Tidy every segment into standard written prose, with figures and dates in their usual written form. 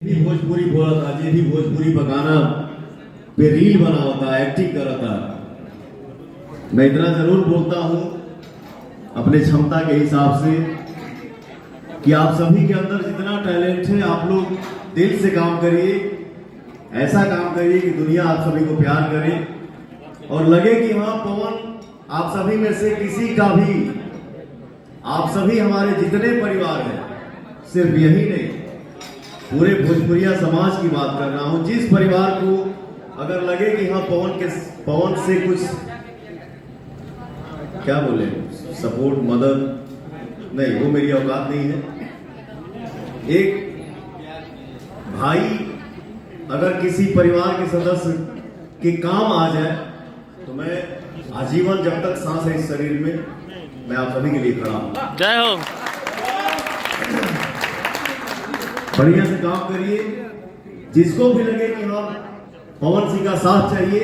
भी भोजपुरी बोला था, जे भी भोजपुरी बगाना पे रील बना होता, एक्टिंग कर रहा था। मैं इतना जरूर बोलता हूं अपने क्षमता के हिसाब से कि आप सभी के अंदर जितना टैलेंट है आप लोग दिल से काम करिए, ऐसा काम करिए कि दुनिया आप सभी को प्यार करे और लगे कि हाँ पवन आप सभी में से किसी का भी, आप सभी हमारे जितने परिवार हैं, सिर्फ यही नहीं पूरे भोजपुरिया समाज की बात कर रहा हूं, जिस परिवार को अगर लगे कि हाँ पवन से कुछ क्या बोले सपोर्ट मदद नहीं, वो मेरी औकात नहीं है। एक भाई अगर किसी परिवार के सदस्य के काम आ जाए तो मैं आजीवन जब तक सांस है इस शरीर में मैं आप सभी के लिए खड़ा हूं। जय हो। बढ़िया से काम करिए, जिसको भी लगे कि हाँ पवन सिंह का साथ चाहिए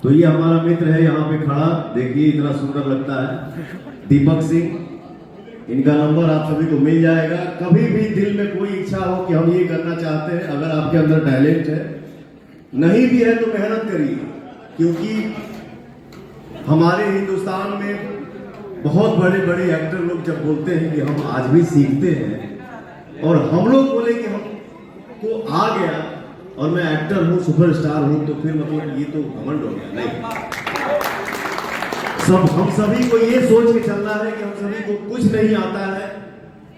तो ये हमारा मित्र है यहाँ पे खड़ा, देखिए इतना सुंदर लगता है, दीपक सिंह। इनका नंबर आप सभी को मिल जाएगा। कभी भी दिल में कोई इच्छा हो कि हम ये करना चाहते हैं, अगर आपके अंदर टैलेंट है, नहीं भी है तो मेहनत करिए, क्योंकि हमारे हिंदुस्तान में बहुत बड़े बड़े एक्टर लोग जब बोलते हैं कि हम आज भी सीखते हैं और हम लोग बोले कि हमको आ गया और मैं एक्टर हूं, सुपरस्टार हूं, तो फिर मतलब ये तो घमंड हो गया। नहीं, हम सभी को ये सोच के चलना है कि हम सभी को कुछ नहीं आता है,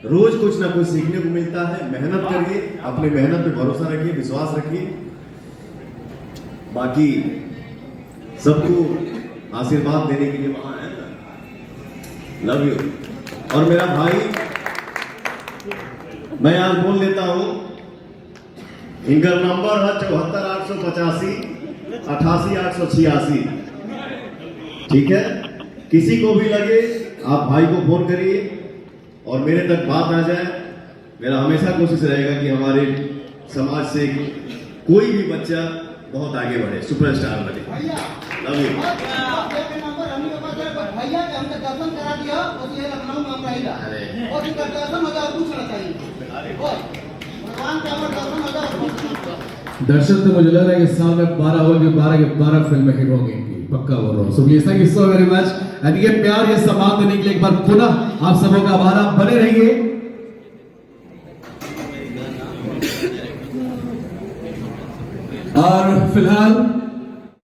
रोज कुछ ना कुछ सीखने को मिलता है। मेहनत करिए, अपने मेहनत पे भरोसा रखिए, विश्वास रखिए, बाकी सबको आशीर्वाद देने के लिए वहां है ना। Love you. और मेरा भाई, मैं आज बोल देता हूं, इनका नंबर है 74 885 88 886। ठीक है, किसी को भी लगे आप भाई को फोन करिए और मेरे तक बात आ जाए। मेरा हमेशा कोशिश रहेगा कि हमारे समाज से कोई भी बच्चा बहुत आगे बढ़े, सुपरस्टार बने। Love you. दर्शक तो मुझे लग रहा है कि साल में 12 होगी, 12 के 12 फिल्में हिट होंगी इनकी, पक्का बोल रहा हूँ। So please thank you so very much and ये प्यार, ये सम्मान देने के लिए एक बार पुनः आप सबों का आभार। आप बने रहिए। और फिलहाल